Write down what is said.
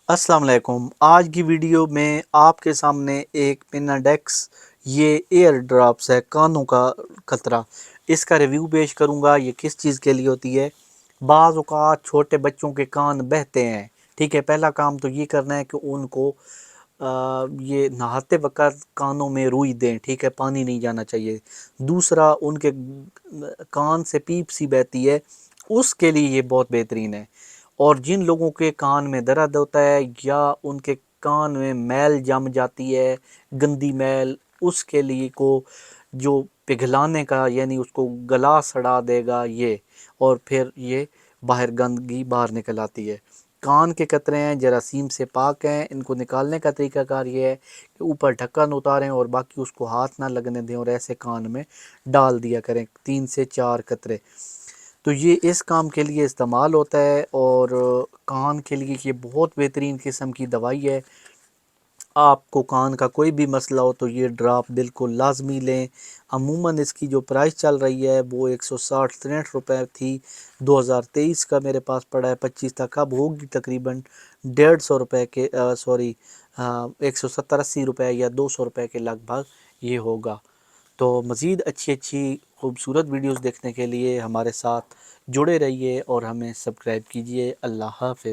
السلام علیکم۔ آج کی ویڈیو میں آپ کے سامنے ایک پیناڈیکس یہ ایئر ڈراپس ہے کانوں کا قطرہ، اس کا ریویو پیش کروں گا۔ یہ کس چیز کے لیے ہوتی ہے؟ بعض اوقات چھوٹے بچوں کے کان بہتے ہیں، ٹھیک ہے، پہلا کام تو یہ کرنا ہے کہ ان کو یہ نہاتے وقت کانوں میں روئی دیں، ٹھیک ہے، پانی نہیں جانا چاہیے۔ دوسرا، ان کے کان سے پیپ سی بہتی ہے، اس کے لیے یہ بہت بہترین ہے۔ اور جن لوگوں کے کان میں درد ہوتا ہے یا ان کے کان میں میل جم جاتی ہے، گندی میل، اس کے لیے کو جو پگھلانے کا، یعنی اس کو گلا سڑا دے گا یہ، اور پھر یہ باہر گندگی باہر نکل آتی ہے۔ کان کے قطرے ہیں، جراثیم سے پاک ہیں۔ ان کو نکالنے کا طریقہ کار یہ ہے کہ اوپر ڈھکن اتاریں اور باقی اس کو ہاتھ نہ لگنے دیں اور ایسے کان میں ڈال دیا کریں 3 سے 4 قطرے۔ تو یہ اس کام کے لیے استعمال ہوتا ہے، اور کان کے لیے یہ بہت بہترین قسم کی دوائی ہے۔ آپ کو کان کا کوئی بھی مسئلہ ہو تو یہ ڈراپ بالکل لازمی لیں۔ عموماً اس کی جو پرائس چل رہی ہے وہ 160-63 روپے تھی، 2023 کا میرے پاس پڑا ہے 25 تک، اب ہوگی تقریباً 150 روپے کے، 170-80 روپے یا 200 روپے کے لگ بھگ یہ ہوگا۔ تو مزید اچھی خوبصورت ویڈیوز دیکھنے کے لیے ہمارے ساتھ جڑے رہیے اور ہمیں سبسکرائب کیجیے۔ اللہ حافظ۔